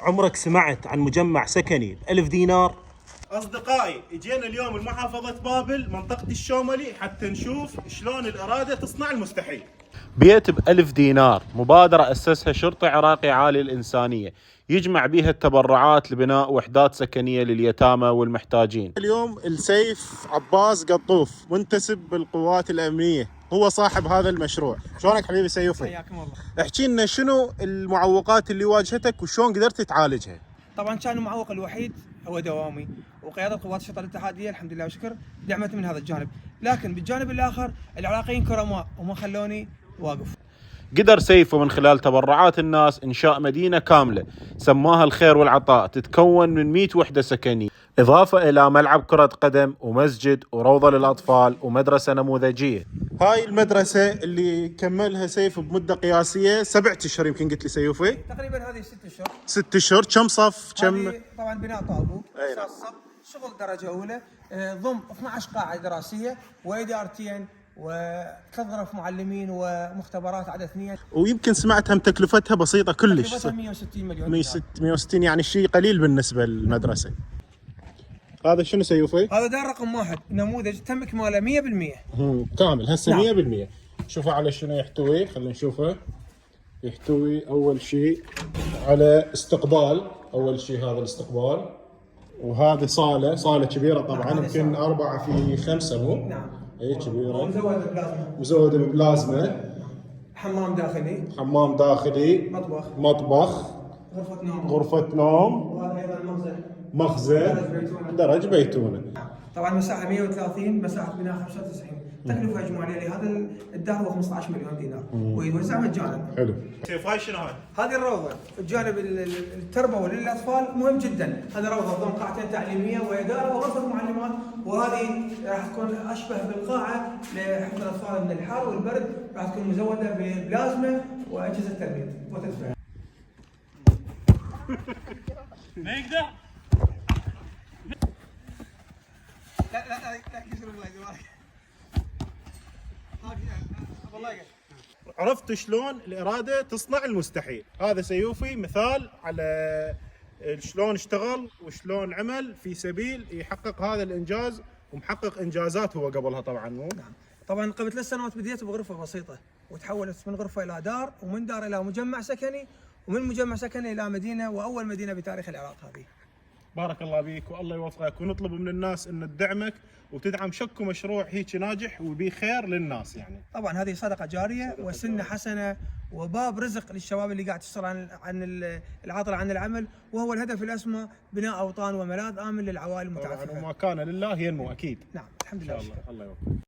عمرك سمعت عن مجمع سكني ب1000 دينار؟ أصدقائي، اجينا اليوم لمحافظة بابل منطقة الشوملي حتى نشوف شلون الإرادة تصنع المستحيل. بيت ب1000 دينار، مبادرة أسسها شرطي عراقي عالي الإنسانية يجمع بها التبرعات لبناء وحدات سكنية لليتامى والمحتاجين. اليوم السيف عباس قطوف منتسب بالقوات الأمنية هو صاحب هذا المشروع. شلونك حبيبي سيوفي؟ حياكم الله. احكي لنا شنو المعوقات اللي واجهتك وشلون قدرت تعالجها؟ طبعا كان المعوق الوحيد هو دوامي، وقياده قوات الشرطه الاتحاديه الحمد لله وشكر دعمت من هذا الجانب، لكن بالجانب الاخر العراقيين كرماء وما خلوني واقف. قدر سيفو من خلال تبرعات الناس إنشاء مدينة كاملة سماها الخير والعطاء، تتكون من 100 وحدة سكنية، إضافة إلى ملعب كرة قدم ومسجد وروضة للأطفال ومدرسة نموذجية. هاي المدرسة اللي كملها سيف بمدة قياسية 7 أشهر، يمكن قلت لي سيوفي؟ تقريبا هذه 6 اشهر. 6 أشهر. كم صف؟ كم؟ هذه طبعا بناء طابوق، أي نعم. اساس صف، شغل درجه اولى، ضم 12 قاعه دراسيه وادارتين وثلاث غرف معلمين ومختبرات عدد 2. ويمكن سمعت هم تكلفتها بسيطة كلش، تكلفتها 160 مليون 160 يعني شيء قليل بالنسبة للمدرسة. هذا شنو سيوفي؟ هذا دار رقم 1، نموذج تم اكماله 100%. كامل هسه نعم. 100%. شوفوا على شنو يحتوي، خلينا نشوفه. يحتوي اول شيء على استقبال، اول شيء هذا الاستقبال، وهذه صالة كبيرة طبعا، يمكن 4 في 5 مو؟ نعم. اي كبيرة. مزودة بلازما. مزودة ببلازما. حمام داخلي. حمام داخلي. مطبخ. غرفة نوم. وهذا ايضا مخزن. درج بيتونة. طبعا مساحه 130، مساحه بناء 95، تكلفه اجماليه لهذا الدار هو 15 مليون دينار ويوزع مجانا. حلو. كيف هاي شنو هاي؟ هذه الروضه، الجانب التربوي للاطفال مهم جدا. هذه روضه ضم قاعتين تعليميه واداره وغرفه معلمات، وهذه راح تكون اشبه بالقاعه لحفظ الاطفال من الحر والبرد، راح تكون مزوده ببلازما واجهزه تربيه وتدفئه. ما يقدر. لا كسر الله يبارك. والله عرفت شلون الإرادة تصنع المستحيل. هذا سيوفي مثال على شلون اشتغل وشلون عمل في سبيل يحقق هذا الإنجاز، ومحقق إنجازات هو قبلها طبعا مو؟ نعم. طبعا قبل 3 سنوات بديت بغرفة بسيطة، وتحولت من غرفة إلى دار، ومن دار إلى مجمع سكني، ومن مجمع سكني إلى مدينة، وأول مدينة بتاريخ العراق هذه. بارك الله بيك والله يوفقك، ونطلب من الناس ان تدعمك وتدعم شكو مشروع هيك ناجح وبيه خير للناس يعني. طبعا هذه صدقة جارية وسنة حسنة وباب رزق للشباب اللي قاعد تشتغل عن العاطلة عن العمل، وهو الهدف الأسمى بناء أوطان وملاذ آمن للعوائل المتعاففة. وما كان لله ينمو اكيد. نعم الحمد لله. الله يوفقك.